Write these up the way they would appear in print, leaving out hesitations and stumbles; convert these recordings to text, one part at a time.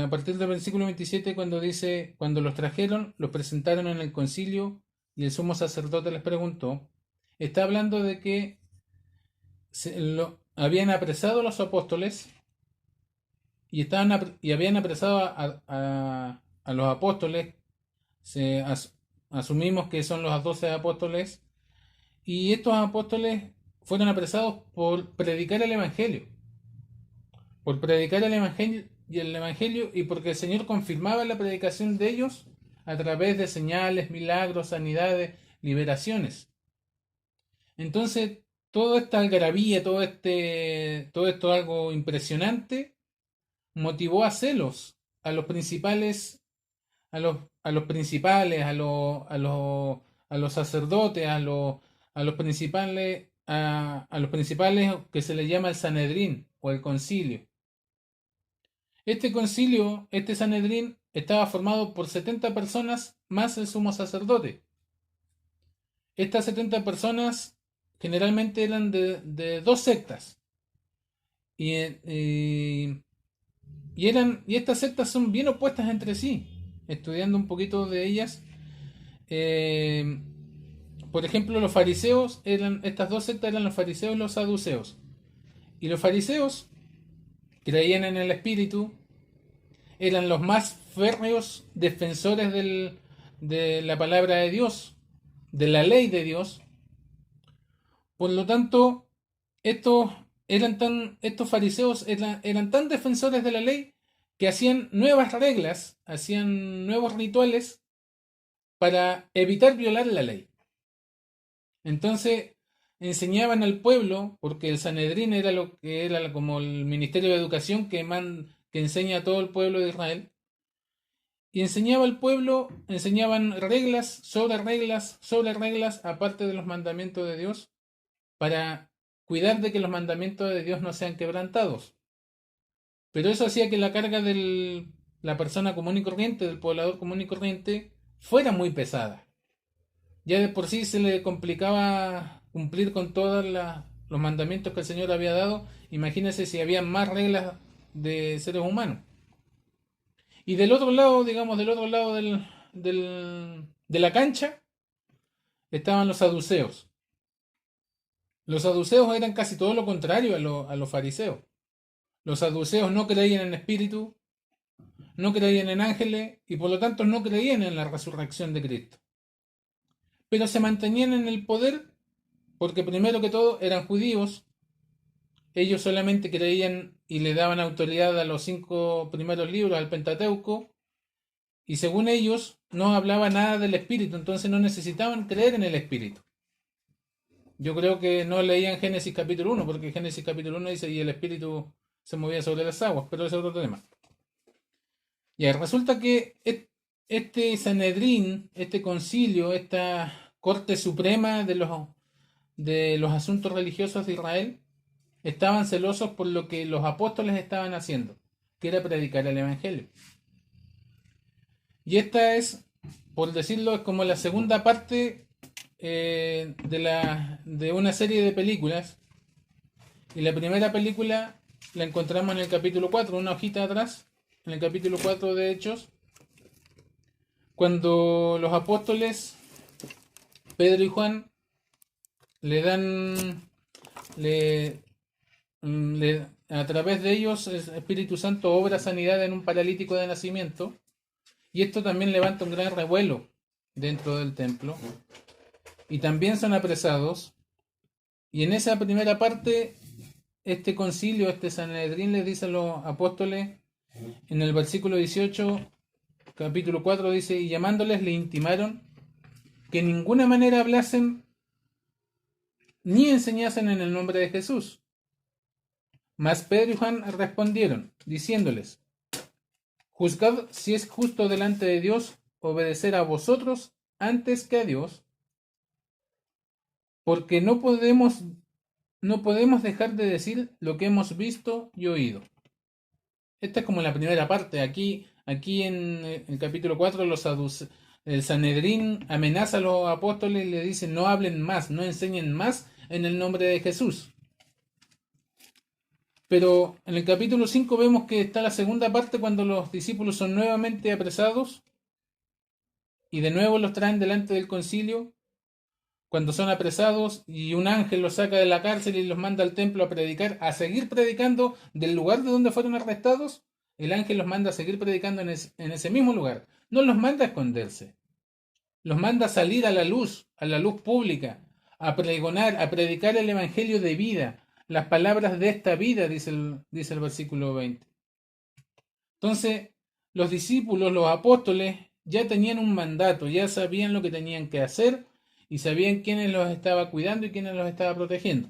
a partir del versículo 27, cuando dice, cuando los trajeron, los presentaron en el concilio y el sumo sacerdote les preguntó, está hablando de que habían apresado a los apóstoles y habían apresado a los apóstoles, se asumimos que son los 12 apóstoles, y estos apóstoles fueron apresados por predicar el evangelio y porque el Señor confirmaba la predicación de ellos a través de señales, milagros, sanidades, liberaciones. Entonces, toda esta algarabía, todo esto algo impresionante, motivó a celos a los principales, a los principales, a los sacerdotes, a los principales, a los principales que se les llama el Sanedrín o el concilio. Este concilio, este Sanedrín, estaba formado por 70 personas más el sumo sacerdote. Estas 70 personas generalmente eran de dos sectas. Y, y estas sectas son bien opuestas entre sí. Estudiando un poquito de ellas, eh, por ejemplo, los fariseos estas dos sectas eran los fariseos y los saduceos. Y los fariseos creían en el Espíritu, eran los más férreos defensores de la palabra de Dios, de la ley de Dios. Por lo tanto, estos fariseos eran tan defensores de la ley que hacían nuevas reglas, hacían nuevos rituales para evitar violar la ley. Entonces, enseñaban al pueblo, porque el Sanedrín era lo que era como el Ministerio de Educación que enseña a todo el pueblo de Israel, y enseñaba al pueblo, enseñaban reglas sobre reglas, aparte de los mandamientos de Dios, para cuidar de que los mandamientos de Dios no sean quebrantados. Pero eso hacía que la carga de la persona común y corriente, del poblador común y corriente, fuera muy pesada. Ya de por sí se le complicaba cumplir con todos los mandamientos que el Señor había dado. Imagínense si había más reglas de seres humanos. Y del otro lado, digamos, del otro lado de la cancha, estaban los saduceos. Los saduceos eran casi todo lo contrario a los fariseos. Los saduceos no creían en espíritu, no creían en ángeles y por lo tanto no creían en la resurrección de Cristo. Pero se mantenían en el poder porque primero que todo eran judíos. Ellos solamente creían y le daban autoridad a los 5 primeros libros, al Pentateuco, y según ellos no hablaba nada del espíritu, entonces no necesitaban creer en el espíritu. Yo creo que no leían Génesis capítulo 1, porque Génesis capítulo 1 dice, y el espíritu se movía sobre las aguas, pero ese es otro tema. Y resulta que este Sanedrín, este concilio, esta corte suprema de los asuntos religiosos de Israel, estaban celosos por lo que los apóstoles estaban haciendo, que era predicar el Evangelio. Y esta es, por decirlo, es como la segunda parte de una serie de películas. Y la primera película la encontramos en el capítulo 4, una hojita atrás, en el capítulo 4 de Hechos, cuando los apóstoles Pedro y Juan le dan, a través de ellos el Espíritu Santo obra sanidad en un paralítico de nacimiento, y esto también levanta un gran revuelo dentro del templo, y también son apresados, y en esa primera parte este concilio, este Sanedrín les dice a los apóstoles, en el versículo 18, capítulo 4 dice, y llamándoles le intimaron que en ninguna manera hablasen ni enseñasen en el nombre de Jesús. Mas Pedro y Juan respondieron, diciéndoles, juzgad si es justo delante de Dios obedecer a vosotros antes que a Dios, porque no podemos dejar de decir lo que hemos visto y oído. Esta es como la primera parte. Aquí en el capítulo 4 el Sanedrín amenaza a los apóstoles y le dice no hablen más, no enseñen más en el nombre de Jesús. Pero en el capítulo 5 vemos que está la segunda parte cuando los discípulos son nuevamente apresados y de nuevo los traen delante del concilio, cuando son apresados y un ángel los saca de la cárcel y los manda al templo a predicar, a seguir predicando del lugar de donde fueron arrestados. El ángel los manda a seguir predicando en ese mismo lugar. No los manda a esconderse, los manda a salir a la luz pública, a pregonar, a predicar el evangelio de vida, las palabras de esta vida, dice el versículo 20. Entonces, los discípulos, los apóstoles, ya tenían un mandato, ya sabían lo que tenían que hacer y sabían quiénes los estaba cuidando y quiénes los estaba protegiendo.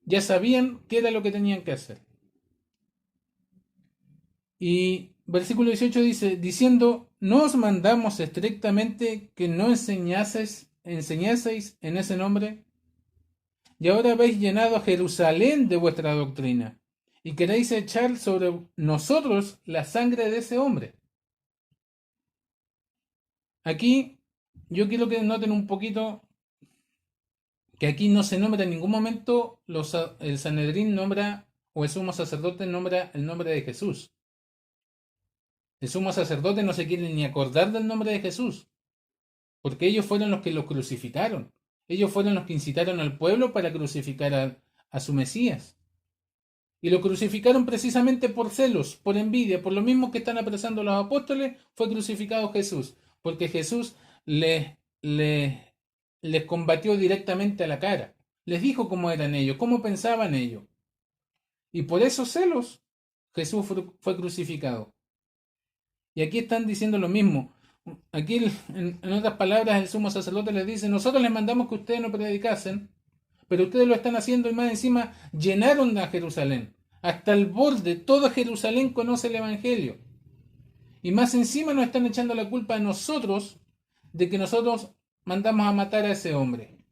Ya sabían qué era lo que tenían que hacer. Y versículo 18 dice, diciendo, no os mandamos estrictamente que no enseñaseis en ese nombre, y ahora habéis llenado a Jerusalén de vuestra doctrina, y queréis echar sobre nosotros la sangre de ese hombre. Aquí yo quiero que noten un poquito que aquí no se nombra en ningún momento, el Sanedrín nombra, o el sumo sacerdote nombra el nombre de Jesús. El sumo sacerdote no se quiere ni acordar del nombre de Jesús, porque ellos fueron los que lo crucificaron. Ellos fueron los que incitaron al pueblo para crucificar a su Mesías. Y lo crucificaron precisamente por celos, por envidia, por lo mismo que están apresando los apóstoles, fue crucificado Jesús, porque Jesús les combatió directamente a la cara. Les dijo cómo eran ellos, cómo pensaban ellos. Y por esos celos Jesús fue crucificado. Y aquí están diciendo lo mismo. Aquí, en otras palabras, el sumo sacerdote les dice, nosotros les mandamos que ustedes no predicasen, pero ustedes lo están haciendo y más encima llenaron a Jerusalén. Hasta el borde, todo Jerusalén conoce el Evangelio. Y más encima nos están echando la culpa a nosotros de que nosotros mandamos a matar a ese hombre.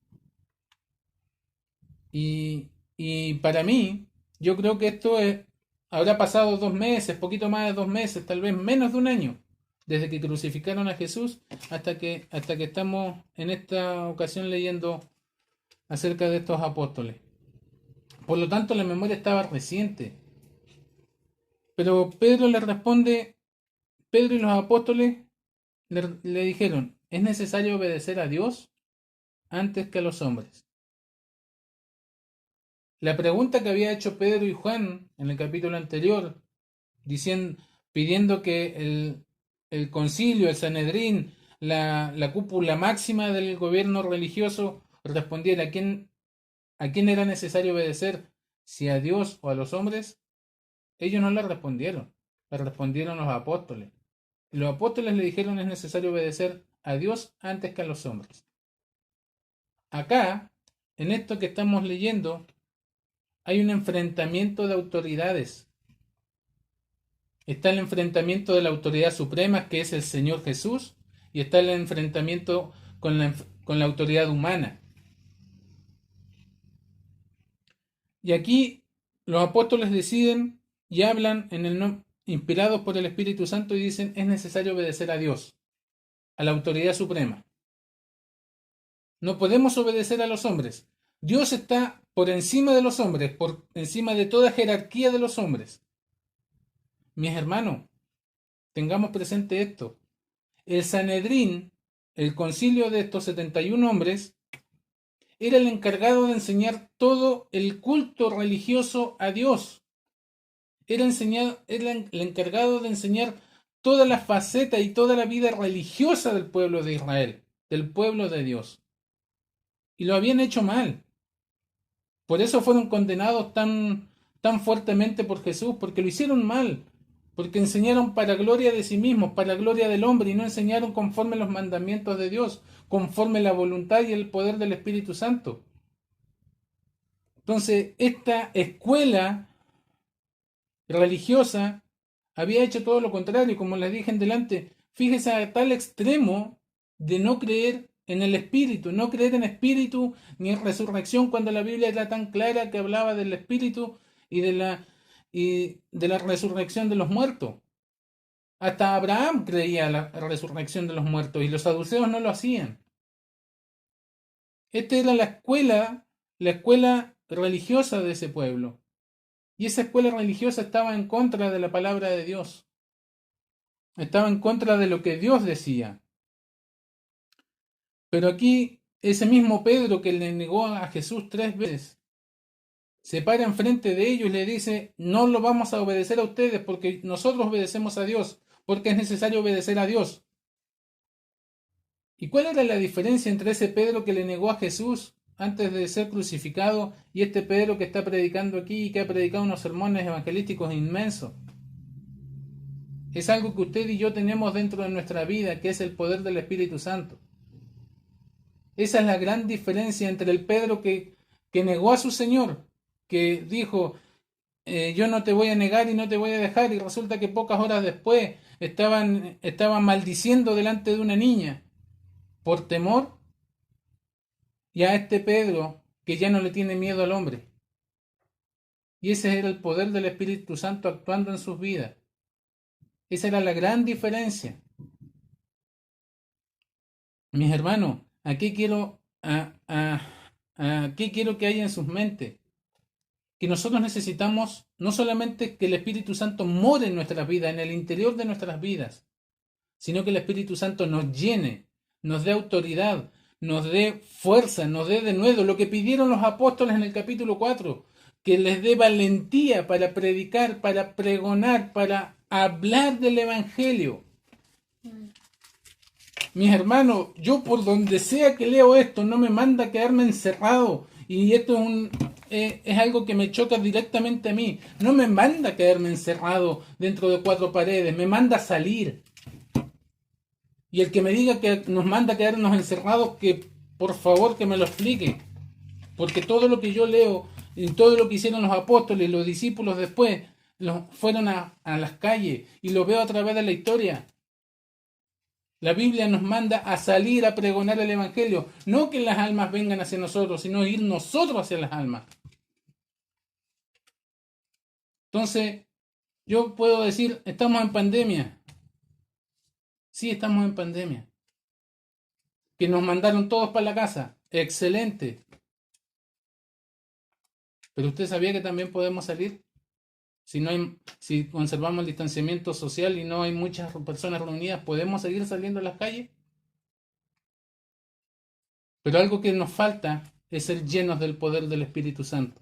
Y para mí, yo creo que habrá pasado 2 meses, poquito más de 2 meses, tal vez menos de un año, desde que crucificaron a Jesús hasta que estamos en esta ocasión leyendo acerca de estos apóstoles. Por lo tanto, la memoria estaba reciente. Pero Pedro le responde, Pedro y los apóstoles le dijeron, es necesario obedecer a Dios antes que a los hombres. La pregunta que había hecho Pedro y Juan en el capítulo anterior, pidiendo que el concilio, el Sanedrín, la cúpula máxima del gobierno religioso respondiera a quién era necesario obedecer, si a Dios o a los hombres, ellos no le respondieron los apóstoles. Y los apóstoles le dijeron es necesario obedecer a Dios antes que a los hombres. Acá, en esto que estamos leyendo, hay un enfrentamiento de autoridades. Está el enfrentamiento de la autoridad suprema, que es el Señor Jesús, y está el enfrentamiento con la autoridad humana. Y aquí los apóstoles deciden y hablan inspirados por el Espíritu Santo y dicen es necesario obedecer a Dios, a la autoridad suprema. No podemos obedecer a los hombres. Dios está por encima de los hombres, por encima de toda jerarquía de los hombres. Mis hermanos, tengamos presente esto. El Sanedrín, el concilio de estos 71 hombres, era el encargado de enseñar todo el culto religioso a Dios. Era el encargado de enseñar toda la faceta y toda la vida religiosa del pueblo de Israel, del pueblo de Dios. Y lo habían hecho mal. Por eso fueron condenados tan fuertemente por Jesús, porque lo hicieron mal, porque enseñaron para gloria de sí mismos, para gloria del hombre, y no enseñaron conforme los mandamientos de Dios, conforme la voluntad y el poder del Espíritu Santo. Entonces, esta escuela religiosa había hecho todo lo contrario, como les dije en delante, fíjese a tal extremo de no creer en el Espíritu, no creer en Espíritu ni en resurrección, cuando la Biblia era tan clara que hablaba del Espíritu y de la resurrección de los muertos. Hasta Abraham creía en la resurrección de los muertos y los saduceos no lo hacían. Esta era la escuela religiosa de ese pueblo. Y esa escuela religiosa estaba en contra de la palabra de Dios. Estaba en contra de lo que Dios decía. Pero aquí, ese mismo Pedro que le negó a Jesús 3 veces, se para enfrente de ellos y le dice, no lo vamos a obedecer a ustedes porque nosotros obedecemos a Dios, porque es necesario obedecer a Dios. ¿Y cuál era la diferencia entre ese Pedro que le negó a Jesús antes de ser crucificado y este Pedro que está predicando aquí y que ha predicado unos sermones evangelísticos inmensos? Es algo que usted y yo tenemos dentro de nuestra vida, que es el poder del Espíritu Santo. Esa es la gran diferencia entre el Pedro que negó a su Señor, que dijo, yo no te voy a negar y no te voy a dejar, y resulta que pocas horas después estaban maldiciendo delante de una niña por temor, y a este Pedro que ya no le tiene miedo al hombre. Y ese era el poder del Espíritu Santo actuando en sus vidas. Esa era la gran diferencia. Mis hermanos, aquí quiero que haya en sus mentes que nosotros necesitamos no solamente que el Espíritu Santo more en nuestras vidas, en el interior de nuestras vidas, sino que el Espíritu Santo nos llene, nos dé autoridad, nos dé fuerza, nos dé de nuevo lo que pidieron los apóstoles en el capítulo 4, que les dé valentía para predicar, para pregonar, para hablar del Evangelio. Mis hermanos, yo por donde sea que leo esto, no me manda a quedarme encerrado. Y esto es algo que me choca directamente a mí. No me manda a quedarme encerrado dentro de 4 paredes, me manda a salir. Y el que me diga que nos manda a quedarnos encerrados, que por favor que me lo explique. Porque todo lo que yo leo, y todo lo que hicieron los apóstoles, los discípulos después, fueron a las calles. Y lo veo a través de la historia. La Biblia nos manda a salir a pregonar el Evangelio. No que las almas vengan hacia nosotros, sino ir nosotros hacia las almas. Entonces, yo puedo decir, estamos en pandemia. Sí, estamos en pandemia. Que nos mandaron todos para la casa. Excelente. Pero usted sabía que también podemos salir si conservamos el distanciamiento social y no hay muchas personas reunidas, ¿podemos seguir saliendo a las calles? Pero algo que nos falta es ser llenos del poder del Espíritu Santo.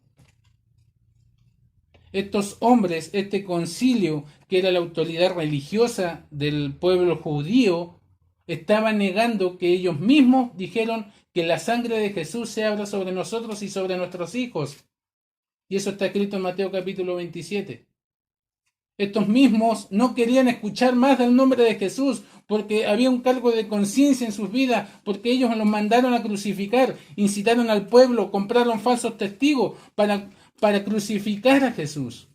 Estos hombres, este concilio, que era la autoridad religiosa del pueblo judío, estaba negando que ellos mismos dijeron que la sangre de Jesús se abra sobre nosotros y sobre nuestros hijos. Y eso está escrito en Mateo capítulo 27. Estos mismos no querían escuchar más del nombre de Jesús porque había un cargo de conciencia en sus vidas, porque ellos los mandaron a crucificar, incitaron al pueblo, compraron falsos testigos para crucificar a Jesús.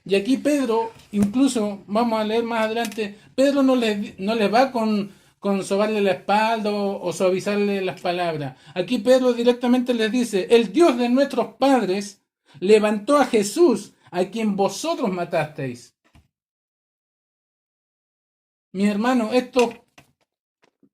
Y aquí Pedro, incluso vamos a leer más adelante, Pedro no les va con sobarle la espalda o suavizarle las palabras. Aquí Pedro directamente les dice, el Dios de nuestros padres levantó a Jesús, a quien vosotros matasteis. Mis hermanos, estos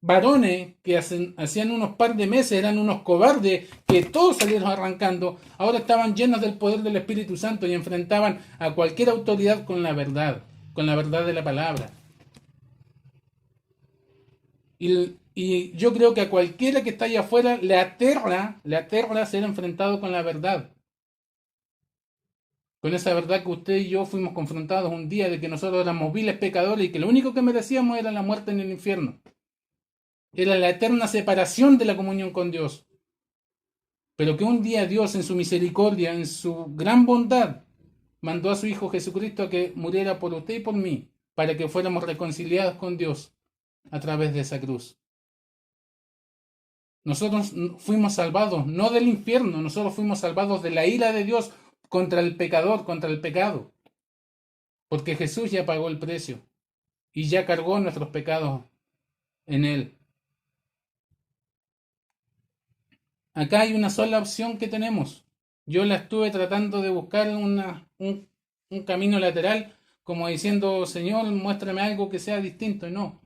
varones que hacían unos par de meses eran unos cobardes que todos salieron arrancando, ahora estaban llenos del poder del Espíritu Santo y enfrentaban a cualquier autoridad con la verdad de la palabra. Y yo creo que a cualquiera que está allá afuera le aterra ser enfrentado con la verdad. Con esa verdad que usted y yo fuimos confrontados un día de que nosotros éramos viles pecadores y que lo único que merecíamos era la muerte en el infierno. Era la eterna separación de la comunión con Dios. Pero que un día Dios en su misericordia, en su gran bondad, mandó a su Hijo Jesucristo a que muriera por usted y por mí, para que fuéramos reconciliados con Dios a través de esa cruz. Nosotros fuimos salvados no del infierno, nosotros fuimos salvados de la ira de Dios contra el pecador, contra el pecado. Porque Jesús ya pagó el precio y ya cargó nuestros pecados en Él. Acá hay una sola opción que tenemos. Yo la estuve tratando de buscar un camino lateral, como diciendo, Señor, muéstrame algo que sea distinto. Y no.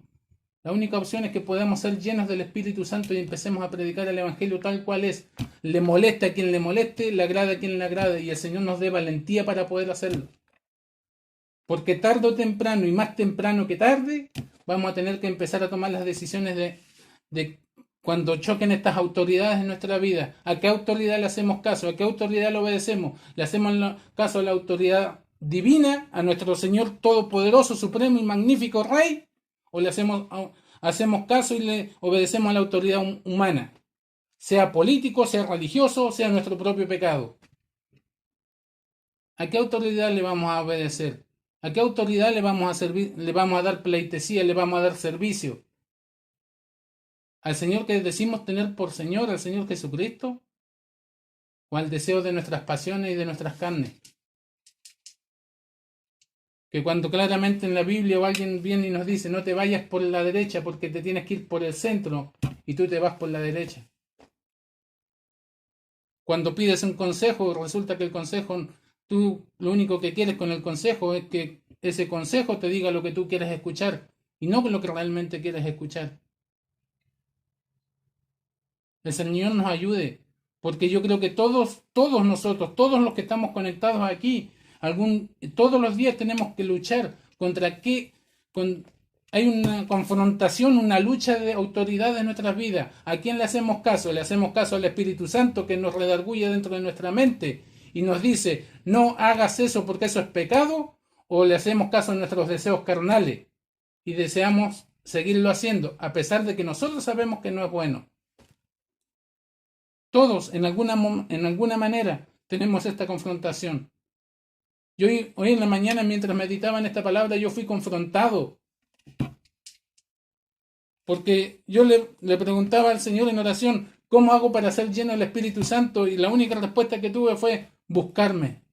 La única opción es que podamos ser llenos del Espíritu Santo y empecemos a predicar el Evangelio tal cual es. Le moleste a quien le moleste, le agrada a quien le agrade, y el Señor nos dé valentía para poder hacerlo. Porque tarde o temprano, y más temprano que tarde, vamos a tener que empezar a tomar las decisiones de cuando choquen estas autoridades en nuestra vida. ¿A qué autoridad le hacemos caso? ¿A qué autoridad le obedecemos? ¿Le hacemos caso a la autoridad divina, a nuestro Señor Todopoderoso, Supremo y Magnífico Rey? ¿O le hacemos caso y le obedecemos a la autoridad humana? Sea político, sea religioso, sea nuestro propio pecado. ¿A qué autoridad le vamos a obedecer? ¿A qué autoridad le vamos a servir, le vamos a dar pleitesía, le vamos a dar servicio? ¿Al Señor que decimos tener por Señor, al Señor Jesucristo? ¿O al deseo de nuestras pasiones y de nuestras carnes? Que cuando claramente en la Biblia o alguien viene y nos dice no te vayas por la derecha porque te tienes que ir por el centro y tú te vas por la derecha. Cuando pides un consejo, resulta que el consejo, tú lo único que quieres con el consejo es que ese consejo te diga lo que tú quieres escuchar y no lo que realmente quieres escuchar. El Señor nos ayude, porque yo creo que todos nosotros, todos los que estamos conectados aquí, todos los días tenemos que luchar contra hay una confrontación, una lucha de autoridad en nuestras vidas. ¿A quién le hacemos caso? Le hacemos caso al Espíritu Santo que nos redarguye dentro de nuestra mente y nos dice, no hagas eso porque eso es pecado, o le hacemos caso a nuestros deseos carnales y deseamos seguirlo haciendo, a pesar de que nosotros sabemos que no es bueno. Todos, en alguna manera, tenemos esta confrontación. Hoy en la mañana, mientras meditaba en esta palabra, yo fui confrontado. Porque yo le preguntaba al Señor en oración, ¿cómo hago para ser lleno del Espíritu Santo? Y la única respuesta que tuve fue buscarme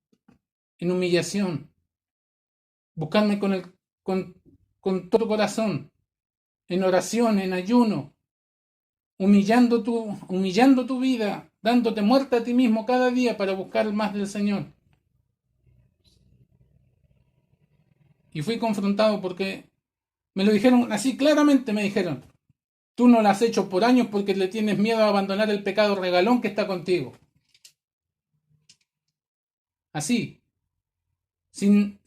en humillación. Buscarme con todo corazón, en oración, en ayuno, humillando tu vida, dándote muerte a ti mismo cada día para buscar más del Señor. Y fui confrontado porque me lo dijeron así claramente, me dijeron, tú no lo has hecho por años porque le tienes miedo a abandonar el pecado regalón que está contigo. Así, sin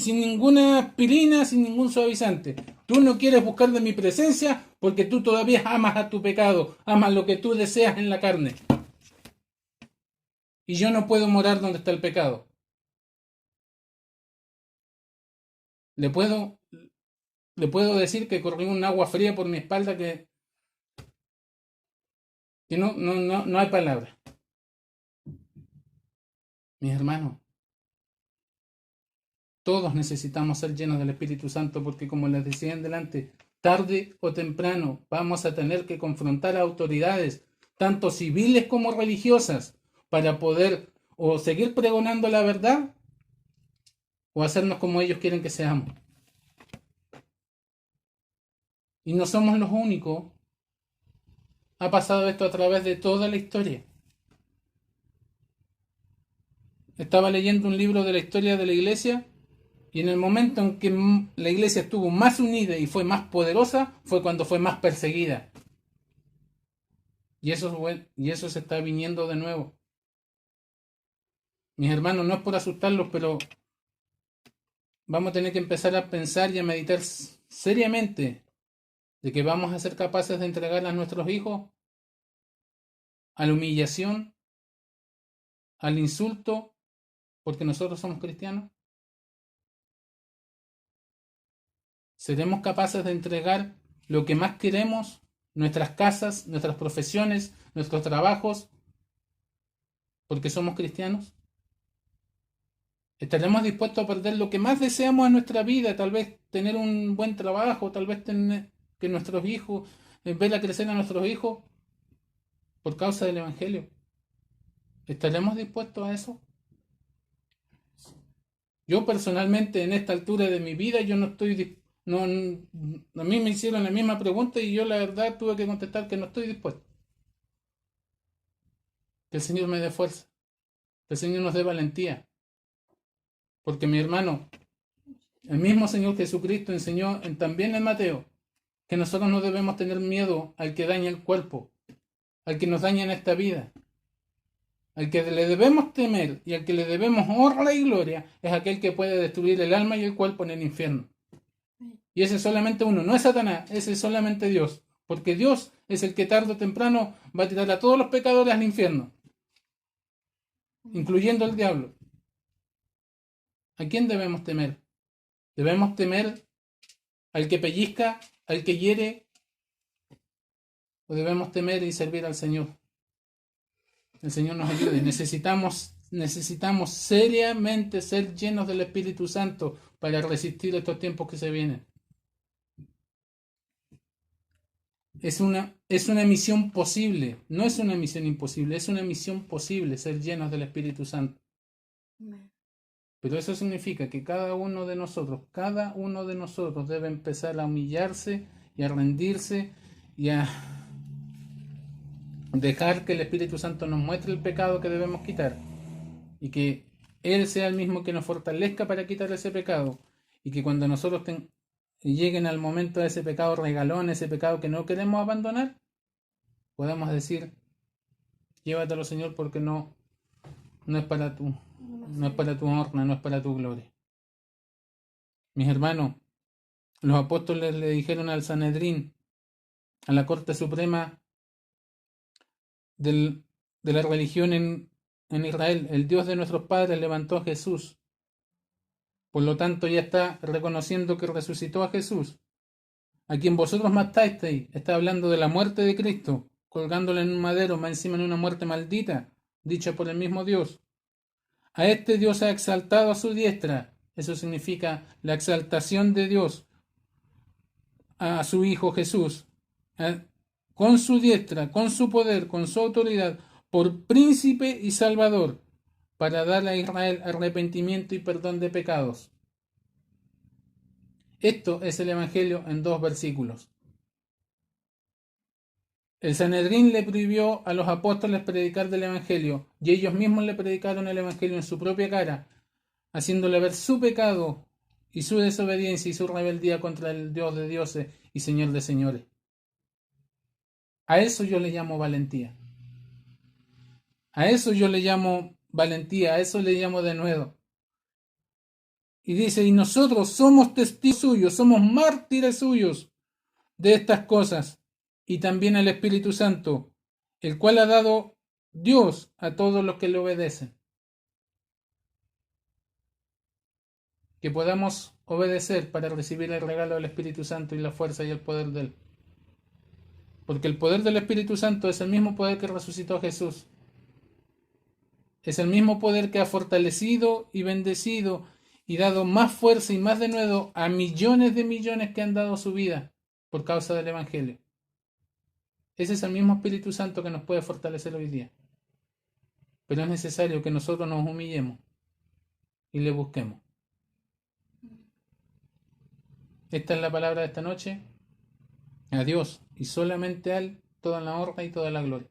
ninguna aspirina, sin ningún suavizante. Tú no quieres buscar de mi presencia porque tú todavía amas a tu pecado, amas lo que tú deseas en la carne. Y yo no puedo morar donde está el pecado. Le puedo decir que corrió un agua fría por mi espalda que no hay palabra. Mis hermanos, todos necesitamos ser llenos del Espíritu Santo porque, como les decía en delante, tarde o temprano vamos a tener que confrontar a autoridades, tanto civiles como religiosas, para poder o seguir pregonando la verdad o hacernos como ellos quieren que seamos. Y no somos los únicos. Ha pasado esto a través de toda la historia. Estaba leyendo un libro de la historia de la iglesia y en el momento en que la iglesia estuvo más unida y fue más poderosa fue cuando fue más perseguida. Y eso se está viniendo de nuevo. Mis hermanos, no es por asustarlos, pero vamos a tener que empezar a pensar y a meditar seriamente de que vamos a ser capaces de entregar a nuestros hijos a la humillación, al insulto, porque nosotros somos cristianos. ¿Seremos capaces de entregar lo que más queremos, nuestras casas, nuestras profesiones, nuestros trabajos, porque somos cristianos? ¿Estaremos dispuestos a perder lo que más deseamos en nuestra vida? Tal vez tener un buen trabajo, tal vez tener que nuestros hijos, ver a crecer a nuestros hijos por causa del Evangelio. ¿Estaremos dispuestos a eso? Yo personalmente en esta altura de mi vida yo no estoy dispuesto. No, a mí me hicieron la misma pregunta y yo la verdad tuve que contestar que no estoy dispuesto. Que el Señor me dé fuerza, que el Señor nos dé valentía. Porque mi hermano, el mismo Señor Jesucristo enseñó también en Mateo que nosotros no debemos tener miedo al que daña el cuerpo, al que nos daña en esta vida. Al que le debemos temer y al que le debemos honra y gloria es aquel que puede destruir el alma y el cuerpo en el infierno. Y ese es solamente uno, no es Satanás, ese es solamente Dios. Porque Dios es el que tarde o temprano va a tirar a todos los pecadores al infierno, incluyendo al diablo. ¿A quién debemos temer? Debemos temer al que pellizca, al que hiere, o debemos temer y servir al Señor. El Señor nos ayude. Necesitamos seriamente ser llenos del Espíritu Santo para resistir estos tiempos que se vienen. Es una misión posible, no es una misión imposible, es una misión posible ser llenos del Espíritu Santo. Pero eso significa que cada uno de nosotros debe empezar a humillarse y a rendirse y a dejar que el Espíritu Santo nos muestre el pecado que debemos quitar y que Él sea el mismo que nos fortalezca para quitar ese pecado y que cuando nosotros lleguen al momento de ese pecado regalón, ese pecado que no queremos abandonar, podamos decir: llévatelo, Señor, porque no es para tu honra, no es para tu gloria. Mis hermanos, los apóstoles le dijeron al Sanedrín, a la Corte Suprema de la religión en Israel: el Dios de nuestros padres levantó a Jesús. Por lo tanto, ya está reconociendo que resucitó a Jesús, a quien vosotros matasteis. Está hablando de la muerte de Cristo, colgándole en un madero, más encima en una muerte maldita, dicha por el mismo Dios. A este Dios ha exaltado a su diestra. Eso significa la exaltación de Dios a su Hijo Jesús, con su diestra, con su poder, con su autoridad, por príncipe y salvador, para dar a Israel arrepentimiento y perdón de pecados. Esto es el Evangelio en 2 versículos. El Sanedrín le prohibió a los apóstoles predicar del Evangelio, y ellos mismos le predicaron el Evangelio en su propia cara, haciéndole ver su pecado y su desobediencia y su rebeldía contra el Dios de dioses y Señor de señores. A eso yo le llamo valentía. A eso yo le llamo valentía, a eso le llamo denuedo. Y dice: y nosotros somos testigos suyos, somos mártires suyos de estas cosas, y también el Espíritu Santo, el cual ha dado Dios a todos los que le obedecen. Que podamos obedecer para recibir el regalo del Espíritu Santo y la fuerza y el poder de Él. Porque el poder del Espíritu Santo es el mismo poder que resucitó a Jesús. Es el mismo poder que ha fortalecido y bendecido y dado más fuerza y más denuedo a millones de millones que han dado su vida por causa del Evangelio. Ese es el mismo Espíritu Santo que nos puede fortalecer hoy día. Pero es necesario que nosotros nos humillemos y le busquemos. Esta es la palabra de esta noche. A Dios y solamente a Él toda la honra y toda la gloria.